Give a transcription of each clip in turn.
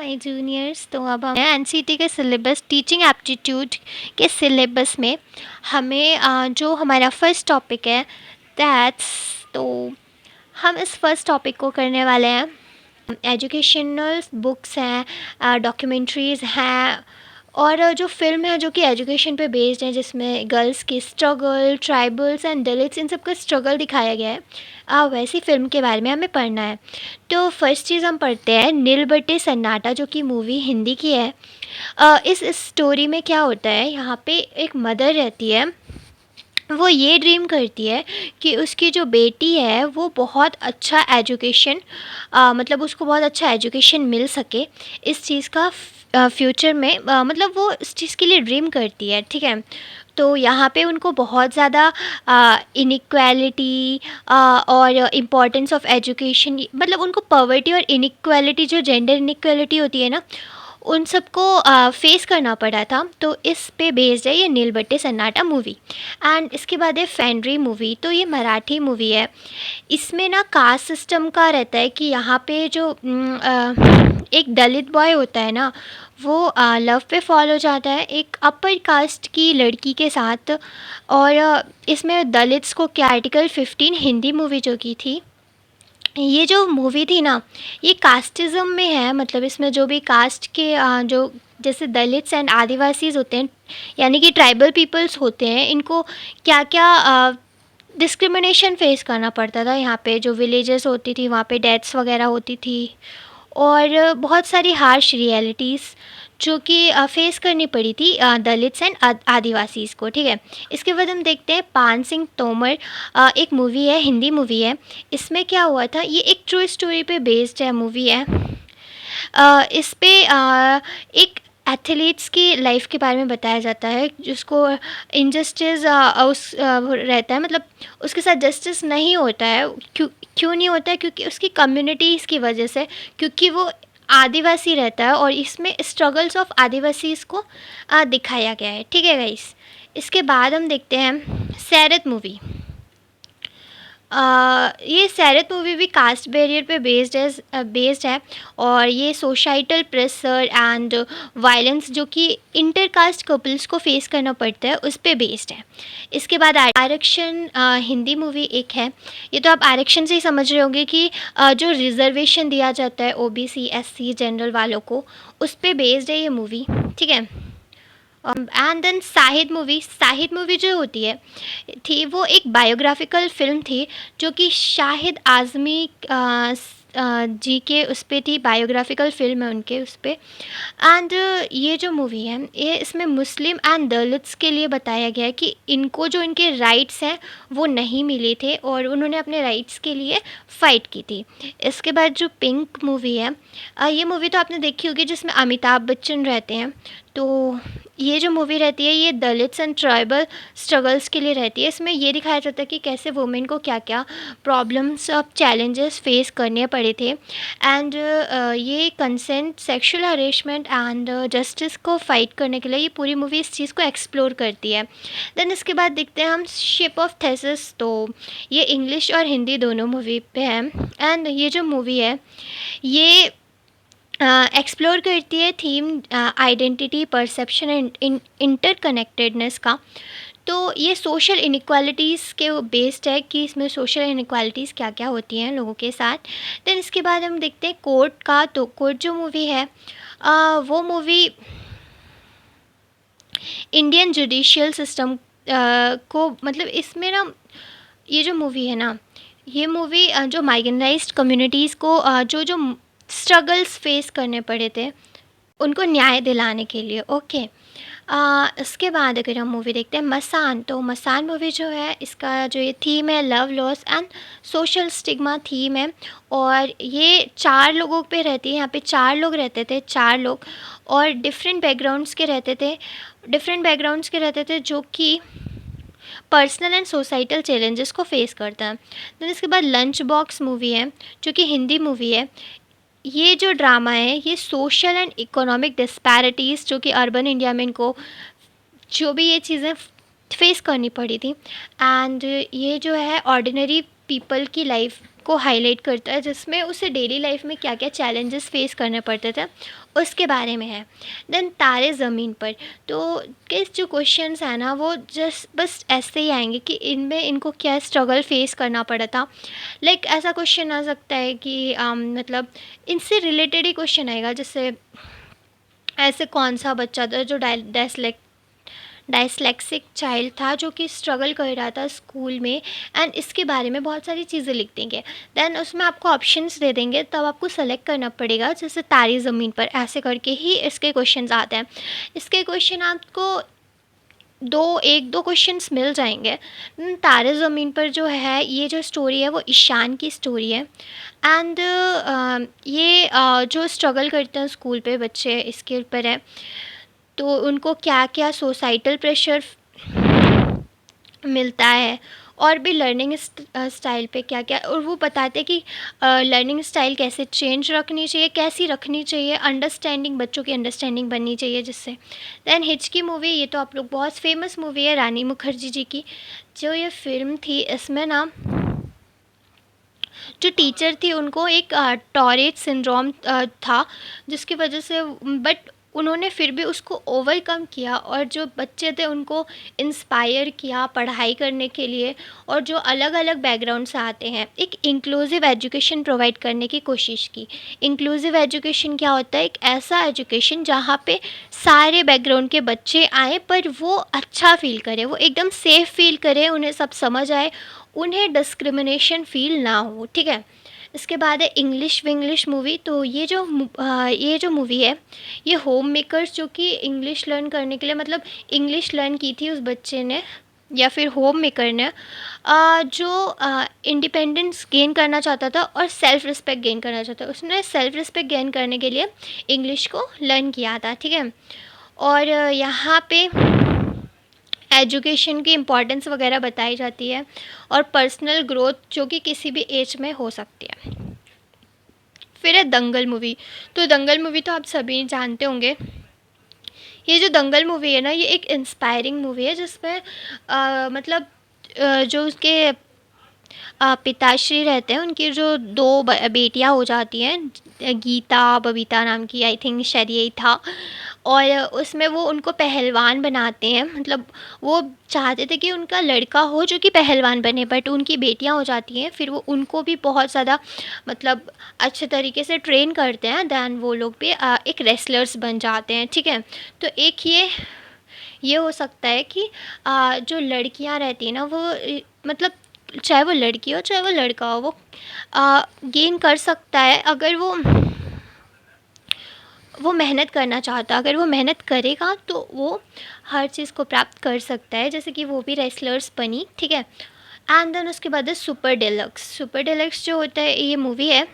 हाय juniors. तो अब हम एनसीटी के सिलेबस टीचिंग एप्टीट्यूड के सिलेबस में हमें जो हमारा फर्स्ट टॉपिक है दैट्स, तो हम इस फर्स्ट टॉपिक को करने वाले हैं। एजुकेशनल बुक्स हैं, डॉक्यूमेंट्रीज़ हैं और जो फ़िल्म है जो कि एजुकेशन पे बेस्ड है, जिसमें गर्ल्स की स्ट्रगल, ट्राइबल्स एंड दलित्स, इन सब का स्ट्रगल दिखाया गया है। वैसी फ़िल्म के बारे में हमें पढ़ना है। तो फर्स्ट चीज़ हम पढ़ते हैं नील बटे सन्नाटा, जो कि मूवी हिंदी की है। इस स्टोरी में क्या होता है, यहाँ पे एक मदर रहती है। वो ये ड्रीम करती है कि उसकी जो बेटी है वो बहुत अच्छा एजुकेशन, मतलब उसको बहुत अच्छा एजुकेशन मिल सके। इस चीज़ का फ्यूचर में मतलब वो इस चीज़ के लिए ड्रीम करती है, ठीक है। तो यहाँ पे उनको बहुत ज़्यादा इनइक्वालिटी और इम्पोर्टेंस ऑफ एजुकेशन, मतलब उनको पॉवर्टी और इनइक्वालिटी, जो जेंडर इनइक्वालिटी होती है ना, उन सबको फेस करना पड़ा था। तो इस पे बेस्ड है ये नील बट्टे सन्नाटा मूवी। एंड इसके बाद है फैंड्री मूवी। तो ये मराठी मूवी है। इसमें ना कास्ट सिस्टम का रहता है कि यहाँ पे जो एक दलित बॉय होता है ना, वो लव पे फॉल हो जाता है एक अपर कास्ट की लड़की के साथ। और इसमें दलित्स को क्या आर्टिकल 15 हिंदी मूवी जो की थी, ये जो मूवी थी ना, ये कास्टिज़्म में है। मतलब इसमें जो भी कास्ट के जो जैसे दलित्स एंड आदिवासीज़ होते हैं, यानी कि ट्राइबल पीपल्स होते हैं, इनको क्या क्या डिस्क्रिमिनेशन फेस करना पड़ता था। यहाँ पे जो विलेजेस होती थी वहाँ पे डेथ्स वगैरह होती थी और बहुत सारी हार्श रियलिटीज़ जो कि फेस करनी पड़ी थी दलित्स एंड आदिवासीज़ को, ठीक है। इसके बाद हम देखते हैं पान सिंह तोमर। एक मूवी है, हिंदी मूवी है। इसमें क्या हुआ था, ये एक ट्रू स्टोरी पे बेस्ड है मूवी है। इस पे एक एथलीट्स की लाइफ के बारे में बताया जाता है, जिसको इनजस्टिस उस रहता है, मतलब उसके साथ जस्टिस नहीं होता है। क्यों क्यों नहीं होता है, क्योंकि उसकी कम्युनिटीज़ की वजह से, क्योंकि वो आदिवासी रहता है। और इसमें स्ट्रगल्स ऑफ आदिवासीज़ को दिखाया गया है, ठीक है गाइस। इसके बाद हम देखते हैं सैरत मूवी। ये सैरत मूवी भी कास्ट बैरियर पे बेस्ड है। और ये सोसाइटल प्रेशर एंड वायलेंस जो कि इंटर कास्ट कपल्स को फेस करना पड़ता है, उस पे बेस्ड है। इसके बाद आरक्षण हिंदी मूवी एक है। ये तो आप आरक्षण से ही समझ रहे होंगे कि जो रिजर्वेशन दिया जाता है ओबीसी एससी जनरल वालों को, उस पे बेस्ड है ये मूवी, ठीक है। एंड देन शाहिद मूवी जो होती है थी, वो एक बायोग्राफिकल फिल्म थी, जो कि शाहिद आज़मी जी के उस पे थी। बायोग्राफिकल फिल्म है उनके उस पे। एंड ये जो मूवी है, ये इसमें मुस्लिम एंड दलित्स के लिए बताया गया है कि इनको जो इनके राइट्स हैं वो नहीं मिले थे और उन्होंने अपने राइट्स के लिए फ़ाइट की थी। इसके बाद जो पिंक मूवी है, ये मूवी तो आपने देखी होगी, जिसमें अमिताभ बच्चन रहते हैं। तो ये जो मूवी रहती है, ये दलित्स एंड ट्राइबल स्ट्रगल्स के लिए रहती है। इसमें ये दिखाया जाता है कि कैसे वुमेन को क्या क्या प्रॉब्लम्स और चैलेंजेस फेस करने पड़े थे। एंड ये consent, sexual harassment and justice को फाइट करने के लिए ये पूरी मूवी इस चीज़ को एक्सप्लोर करती है। देन इसके बाद देखते हैं हम शिप ऑफ थेसिस। तो ये इंग्लिश और हिंदी दोनों मूवी पे है। एंड ये जो मूवी है, ये एक्सप्लोर करती है theme identity, perception and interconnectedness का। तो ये सोशल इनइक्वालिटीज़ के बेस्ड है कि इसमें सोशल इनइक्वालिटीज़ क्या क्या होती हैं लोगों के साथ। देन इसके बाद हम देखते हैं कोर्ट का। तो कोर्ट जो मूवी है, वो मूवी इंडियन जुडिशियल सिस्टम को, मतलब इसमें ना, ये जो मूवी है ना, ये मूवी जो मार्जिनलाइज्ड कम्युनिटीज़ को जो जो स्ट्रगल्स फेस करने पड़े थे, उनको न्याय दिलाने के लिए, ओके। इसके बाद अगर हम मूवी देखते हैं मसान। तो मसान मूवी जो है, इसका जो ये थीम है, love loss and social stigma theme है। और ये 4 लोगों पे रहती है। यहाँ पे 4 लोग रहते थे, 4 लोग, और डिफरेंट बैकग्राउंड्स के रहते थे जो कि पर्सनल एंड सोसाइटल चैलेंजेस को फेस करता है। देन इसके बाद लंच बॉक्स मूवी है, जो कि हिंदी मूवी है। ये जो ड्रामा है, ये सोशल एंड इकोनॉमिक डिस्पैरिटीज़, जो कि अर्बन इंडिया में इनको जो भी ये चीज़ें फेस करनी पड़ी थी, एंड ये जो है ऑर्डिनरी पीपल की लाइफ को हाईलाइट करता है, जिसमें उसे डेली लाइफ में क्या क्या चैलेंजेस फेस करने पड़ते थे उसके बारे में है। देन तारे ज़मीन पर, तो के जो क्वेश्चंस हैं ना वो जस्ट बस ऐसे ही आएंगे कि इनमें इनको क्या स्ट्रगल फेस करना पड़ा था। लाइक ऐसा क्वेश्चन आ सकता है कि मतलब इनसे रिलेटेड ही क्वेश्चन आएगा, जैसे ऐसे कौन सा बच्चा था जो डायस्लेक्सिक चाइल्ड था जो कि स्ट्रगल कर रहा था स्कूल में, एंड इसके बारे में बहुत सारी चीज़ें लिख देंगे। देन उसमें आपको ऑप्शंस दे देंगे, तब आपको सेलेक्ट करना पड़ेगा, जैसे तारी ज़मीन पर ऐसे करके ही इसके क्वेश्चंस आते हैं। इसके क्वेश्चन आपको एक दो क्वेश्चंस मिल जाएंगे। तारे ज़मीन पर जो है, ये जो स्टोरी है वो ईशान की स्टोरी है। एंड ये जो स्ट्रगल करते हैं स्कूल पे बच्चे, इसके ऊपर है। तो उनको क्या क्या सोसाइटल प्रेशर मिलता है, और भी लर्निंग स्टाइल पे क्या क्या, और वो बताते हैं कि लर्निंग स्टाइल कैसे चेंज रखनी चाहिए, कैसी रखनी चाहिए, अंडरस्टैंडिंग, बच्चों की अंडरस्टैंडिंग बननी चाहिए जिससे। दैन हिचकी मूवी, ये तो आप लोग बहुत फेमस मूवी है रानी मुखर्जी जी की। जो ये फिल्म थी, इसमें ना जो टीचर थी उनको एक टॉरेट सिंड्रोम था, जिसकी वजह से, बट उन्होंने फिर भी उसको ओवरकम किया, और जो बच्चे थे उनको इंस्पायर किया पढ़ाई करने के लिए, और जो अलग अलग बैकग्राउंड से आते हैं एक इंक्लूसिव एजुकेशन प्रोवाइड करने की कोशिश की। इंक्लूसिव एजुकेशन क्या होता है? एक ऐसा एजुकेशन जहाँ पे सारे बैकग्राउंड के बच्चे आए, पर वो अच्छा फील करें, वो एकदम सेफ़ फील करें, उन्हें सब समझ आए, उन्हें डिस्क्रिमिनेशन फ़ील ना हो, ठीक है। इसके बाद है इंग्लिश विंग्लिश मूवी। तो ये जो मूवी है, ये होम मेकर्स जो कि इंग्लिश लर्न करने के लिए, मतलब इंग्लिश लर्न की थी उस बच्चे ने या फिर होम मेकर ने, जो इंडिपेंडेंस गेन करना चाहता था और सेल्फ़ रिस्पेक्ट गेन करना चाहता था, उसने सेल्फ़ रिस्पेक्ट गेन करने के लिए इंग्लिश को लर्न किया था, ठीक है। और यहाँ पे एजुकेशन की इम्पोर्टेंस वगैरह बताई जाती है, और पर्सनल ग्रोथ जो कि किसी भी एज में हो सकती है। फिर है दंगल मूवी। तो दंगल मूवी तो आप सभी जानते होंगे। ये जो दंगल मूवी है ना, ये एक इंस्पायरिंग मूवी है, जिसमें मतलब जो उसके पिताश्री रहते हैं, उनकी जो दो बेटियां हो जाती हैं, गीता बबीता नाम की, आई थिंक शायद यही था। और उसमें वो उनको पहलवान बनाते हैं, मतलब वो चाहते थे कि उनका लड़का हो जो कि पहलवान बने, बट उनकी बेटियां हो जाती हैं, फिर वो उनको भी बहुत ज़्यादा मतलब अच्छे तरीके से ट्रेन करते हैं। दैन वो लोग भी एक रेसलर्स बन जाते हैं, ठीक है। तो एक ये हो सकता है कि जो लड़कियां रहती हैं ना, वो मतलब चाहे वो लड़की हो चाहे वो लड़का हो, वो गेन कर सकता है अगर वो मेहनत करना चाहता है। अगर वो मेहनत करेगा तो वो हर चीज़ को प्राप्त कर सकता है, जैसे कि वो भी रेसलर्स बनी, ठीक है। एंड देन उसके बाद है सुपर डिलक्स। सुपर डिलक्स जो होता है, ये मूवी है,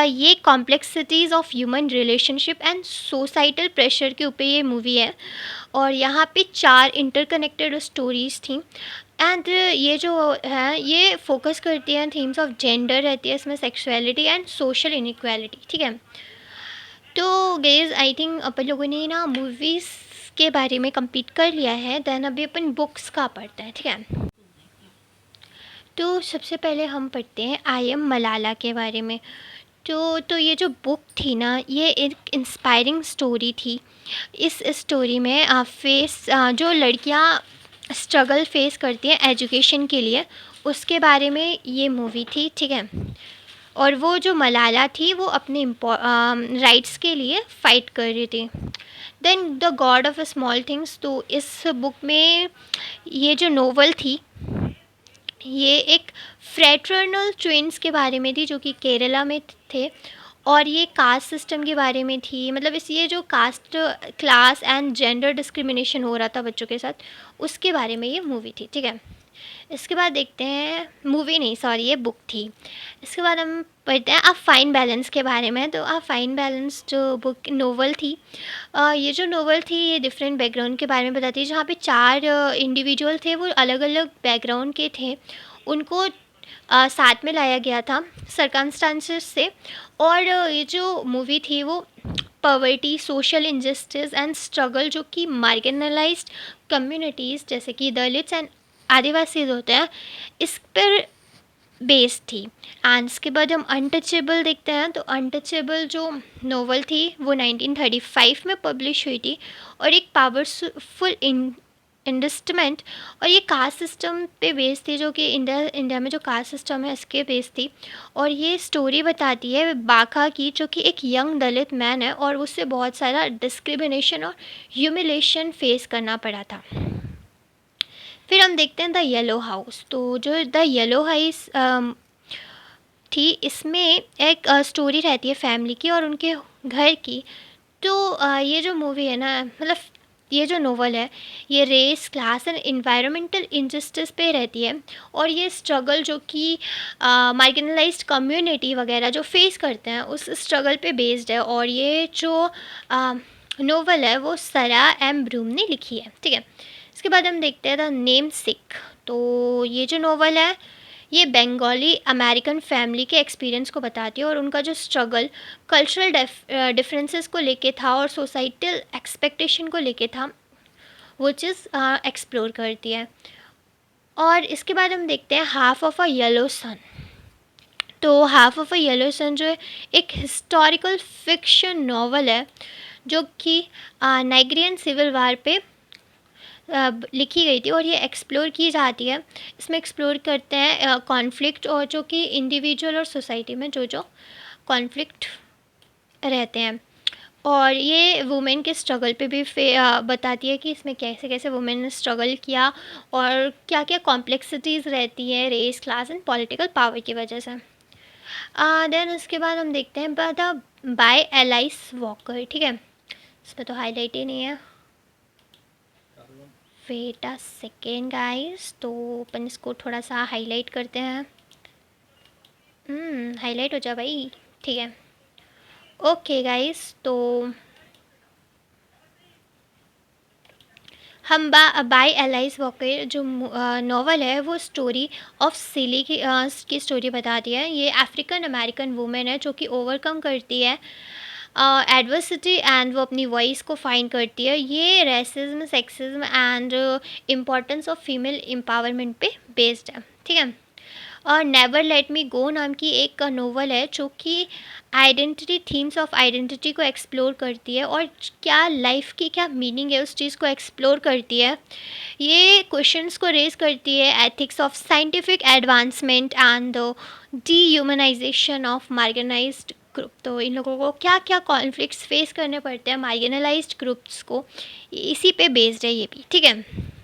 ये complexities of human relationship and societal pressure के ऊपर ये मूवी है। और यहाँ पे 4 इंटरकनेक्टेड स्टोरीज़ थी। एंड ये जो है, ये फोकस करती हैं थीम्स ऑफ जेंडर रहती है इसमें, सेक्सुअलिटी एंड सोशल इनइक्वालिटी, ठीक है। तो गेज़ आई थिंक अपन लोगों ने ना मूवीज़ के बारे में कंप्लीट कर लिया है। देन अभी अपन बुक्स का पढ़ते हैं, ठीक है। तो सबसे पहले हम पढ़ते हैं आई एम मलाला के बारे में। तो ये जो बुक थी ना, ये एक इंस्पायरिंग स्टोरी थी। इस स्टोरी में जो लड़कियां स्ट्रगल फेस करती हैं एजुकेशन के लिए, उसके बारे में ये मूवी थी, ठीक है। और वो जो मलाला थी, वो अपने राइट्स के लिए फ़ाइट कर रही थी। Then the god of small things. तो इस बुक में ये जो नोवेल थी, ये एक फ्रेटर्नल ट्विन्स के बारे में थी जो कि केरला में थे, और ये कास्ट सिस्टम के बारे में थी। मतलब इस ये जो caste, class and gender discrimination हो रहा था बच्चों के साथ, उसके बारे में ये मूवी थी, ठीक है। इसके बाद देखते हैं, मूवी नहीं सॉरी, ये बुक थी। इसके बाद हम पढ़ते हैं अ फाइन बैलेंस के बारे में। तो अ फाइन बैलेंस जो बुक नोवेल थी, ये जो नोवेल थी, ये डिफरेंट बैकग्राउंड के बारे में बताती है, जहाँ पे 4 इंडिविजुअल थे, वो अलग अलग बैकग्राउंड के थे, उनको साथ में लाया गया था सर्कमस्टांसेस से। और ये जो मूवी थी वो poverty, social injustice and struggle जो कि मार्जिनलाइज्ड कम्युनिटीज़ जैसे कि दलित्स एंड आदिवासी होते हैं, इस पर बेस्ड थी। एंड इसके बाद हम अनटचेबल देखते हैं, तो अनटचेबल जो नोवेल थी वो 1935 में पब्लिश हुई थी और एक पावरफुल इन्वेस्टमेंट और ये कास्ट सिस्टम पे बेस्ड थी, जो कि इंडिया में जो कास्ट सिस्टम है इसके बेस्ड थी। और ये स्टोरी बताती है बाका की, जो कि एक यंग दलित मैन है और उससे बहुत सारा डिस्क्रिमिनेशन और ह्यूमिलेशन फेस करना पड़ा था। फिर हम देखते हैं द येलो हाउस। तो जो द येलो हाउस थी, इसमें एक स्टोरी रहती है फैमिली की और उनके घर की। तो ये जो मूवी है ना, मतलब ये जो नोवेल है, ये race, class and environmental injustice पे रहती है और ये स्ट्रगल जो कि मार्जिनलाइज्ड कम्युनिटी वगैरह जो फेस करते हैं उस स्ट्रगल पे बेस्ड है। और ये जो नोवेल है वो सरा एम ब्रूम ने लिखी है, ठीक है। इसके बाद हम देखते हैं द नेम सिक। तो ये जो नोवेल है ये बंगाली अमेरिकन फैमिली के एक्सपीरियंस को बताती है और उनका जो स्ट्रगल कल्चरल डिफरेंसेस को लेके था और सोसाइटल एक्सपेक्टेशन को लेके था, वो चीज़ एक्सप्लोर करती है। और इसके बाद हम देखते हैं half of a yellow sun. तो half of a yellow sun जो है एक हिस्टोरिकल फिक्शन नॉवल है, जो कि नाइग्रियन सिविल वार पे लिखी गई थी और ये एक्सप्लोर की जाती है। इसमें एक्सप्लोर करते हैं कॉन्फ्लिक्ट और जो कि इंडिविजुअल और सोसाइटी में जो जो कॉन्फ्लिक्ट रहते हैं। और ये वुमेन के स्ट्रगल पे भी बताती है कि इसमें कैसे कैसे वुमेन ने स्ट्रगल किया और क्या क्या कॉम्प्लेक्सिटीज़ रहती हैं race, class and political power की वजह से। देन उसके बाद हम देखते हैं द बाय एलाइस वॉकर, ठीक है। इसमें तो हाईलाइट ही नहीं है, वेट अ सेकेंड गाइस। तो अपन इसको थोड़ा सा हाईलाइट करते हैं। हाईलाइट हो जा भाई, ठीक है। ओके गाइस, तो हम बाय एलाइस वॉकर जो नॉवल है वो स्टोरी ऑफ सिली की स्टोरी बताती है। ये अफ्रीकन अमेरिकन वुमेन है जो कि ओवरकम करती है एडवर्सिटी एंड वो अपनी वॉइस को फाइंड करती है। ये racism, sexism and importance of female empowerment पे बेस्ड है, ठीक है। और नेवर लेट मी गो नाम की एक नोवेल है जो कि आइडेंटिटी, थीम्स ऑफ आइडेंटिटी को एक्सप्लोर करती है और क्या लाइफ की क्या मीनिंग है उस चीज़ को एक्सप्लोर करती है। ये क्वेश्चंस को रेज करती है ethics of scientific advancement and dehumanization of marginalized group. तो इन लोगों को क्या क्या कॉन्फ्लिक्ट्स फेस करने पड़ते हैं मार्जिनलाइज्ड ग्रुप्स को, इसी पे बेस्ड है ये भी, ठीक है।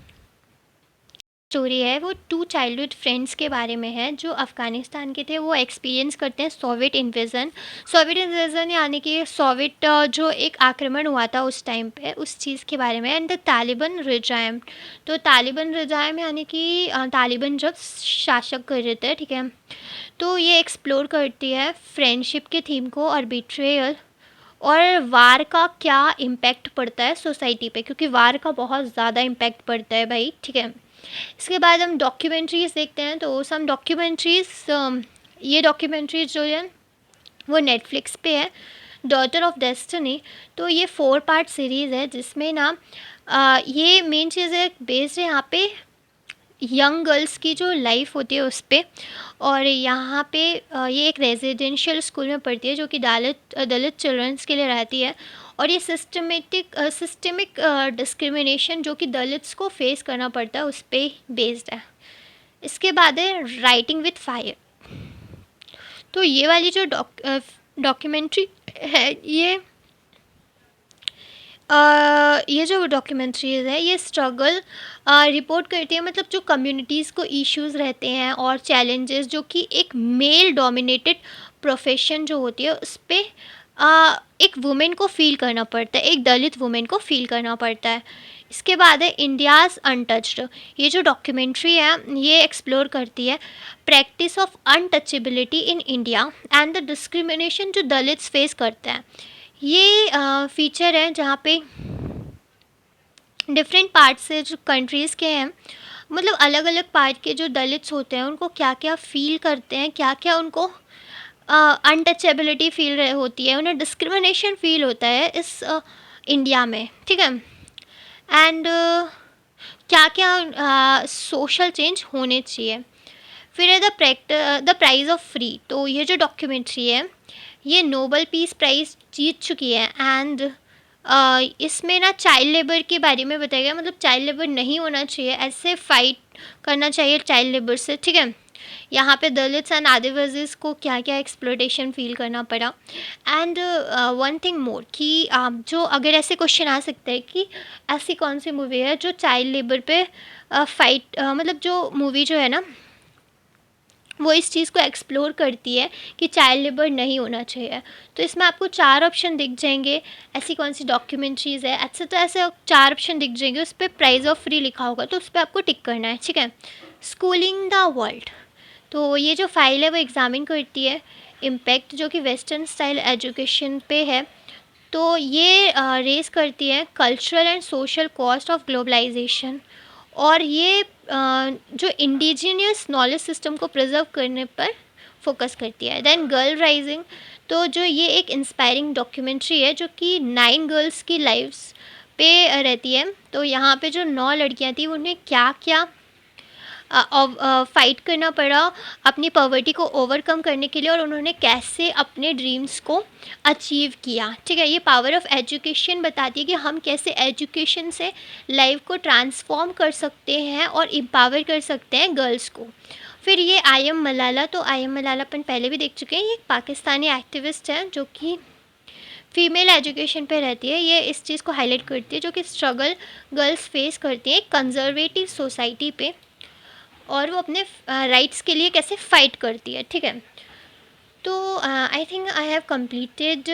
स्टोरी है वो टू चाइल्डहुड फ्रेंड्स के बारे में है जो अफ़गानिस्तान के थे। वो एक्सपीरियंस करते हैं सोवियत इन्वेज़न यानी कि सोवियत जो एक आक्रमण हुआ था उस टाइम पे, उस चीज़ के बारे में। And the Taliban regime. तो तालिबान रिजाइम यानी कि तालिबान जब शासक कर रहे थे, ठीक है। तो ये एक्सप्लोर करती है फ्रेंडशिप के थीम को और बिट्रेयल और वार का क्या इम्पैक्ट पड़ता है सोसाइटी पे, क्योंकि वार का बहुत ज़्यादा इम्पैक्ट पड़ता है भाई, ठीक है। इसके बाद हम डॉक्यूमेंट्रीज़ देखते हैं। तो सम डॉक्यूमेंट्रीज़, ये डॉक्यूमेंट्रीज जो है वो नेटफ्लिक्स पे है, डॉटर ऑफ डेस्टिनी। तो ये 4 पार्ट सीरीज़ है जिसमें ना ये मेन चीज़ है बेस्ड है यहाँ पे यंग गर्ल्स की जो लाइफ होती है उस पर। और यहाँ पे ये एक रेजिडेंशियल स्कूल में पढ़ती है जो कि दलित चिल्ड्रंस के लिए रहती है। और ये सिस्टमिक डिस्क्रिमिनेशन जो कि दलित्स को फेस करना पड़ता है उस पर बेस्ड है। इसके बाद है राइटिंग विथ फायर। तो ये वाली जो डॉक्यूमेंट्री है, ये जो डॉक्यूमेंट्रीज़ है ये स्ट्रगल रिपोर्ट करती है, मतलब जो कम्युनिटीज़ को इश्यूज़ रहते हैं और चैलेंजेस जो कि एक मेल डोमिनेटेड प्रोफेशन जो होती है उस पर एक वुमेन को फील करना पड़ता है, एक दलित वुमेन को फील करना पड़ता है। इसके बाद है इंडियाज़ अनटच्ड। ये जो डॉक्यूमेंट्री है ये एक्सप्लोर करती है practice of untouchability in India and the discrimination जो दलित्स फेस करते हैं। ये फीचर है जहाँ पे डिफरेंट पार्ट से जो कंट्रीज़ के हैं, मतलब अलग अलग पार्ट के जो दलित्स होते हैं उनको क्या क्या फील करते हैं, क्या क्या उनको अनटचेबिलिटी फील होती है, उन्हें डिस्क्रिमिनेशन फील होता है इस इंडिया में, ठीक है। एंड क्या क्या सोशल चेंज होने चाहिए। फिर है द प्राइज़ ऑफ फ्री। तो ये जो डॉक्यूमेंट्री है ये नोबेल पीस प्राइज़ जीत चुकी है। एंड इसमें ना चाइल्ड लेबर के बारे में बताया गया, मतलब चाइल्ड लेबर नहीं होना चाहिए, ऐसे फाइट करना चाहिए चाइल्ड लेबर से, ठीक है। यहाँ पे दलित्स एंड आदिवासीज़ को क्या क्या एक्सप्लॉयटेशन फ़ील करना पड़ा। एंड वन थिंग मोर कि जो अगर ऐसे क्वेश्चन आ सकते हैं कि ऐसी कौन सी मूवी है जो चाइल्ड लेबर पे फाइट, मतलब जो मूवी जो है ना वो इस चीज़ को एक्सप्लोर करती है कि चाइल्ड लेबर नहीं होना चाहिए। तो इसमें आपको 4 ऑप्शन दिख जाएँगे, ऐसी कौन-सी डॉक्यूमेंट्रीज़ है, एटसेट्रा, ऐसे 4 ऑप्शन दिख जाएँगे, उस पे प्राइज़ ऑफ फ्री लिखा होगा, तो उस पे आपको टिक करना है, ठीक है। स्कूलिंग द वर्ल्ड, तो ये जो फ़ाइल है वो एग्ज़ामिन करती है इम्पैक्ट जो कि वेस्टर्न स्टाइल एजुकेशन पे है। तो ये रेज़ करती है cultural and social cost of globalisation. और ये जो इंडिजिनियस नॉलेज सिस्टम को प्रिजर्व करने पर फोकस करती है। देन गर्ल राइजिंग, तो जो ये एक इंस्पायरिंग डॉक्यूमेंट्री है जो कि 9 गर्ल्स की लाइफ्स पे रहती है। तो यहाँ पे जो 9 लड़कियाँ थी उन्हें क्या क्या फ़ाइट करना पड़ा अपनी पॉवर्टी को ओवरकम करने के लिए, और उन्होंने कैसे अपने ड्रीम्स को अचीव किया, ठीक है। ये पावर ऑफ एजुकेशन बताती है कि हम कैसे एजुकेशन से लाइफ को ट्रांसफॉर्म कर सकते हैं और एम्पावर कर सकते हैं गर्ल्स को। फिर ये आई एम मलाला, तो आई एम मलाला अपन पहले भी देख चुके हैं, ये एक पाकिस्तानी एक्टिविस्ट हैं जो कि फ़ीमेल एजुकेशन पे रहती है। ये इस चीज़ को हाईलाइट करती है जो कि स्ट्रगल गर्ल्स फेस करती हैं कंजर्वेटिव सोसाइटी पे, और वो अपने राइट्स के लिए कैसे फ़ाइट करती है, ठीक है। तो I think I have completed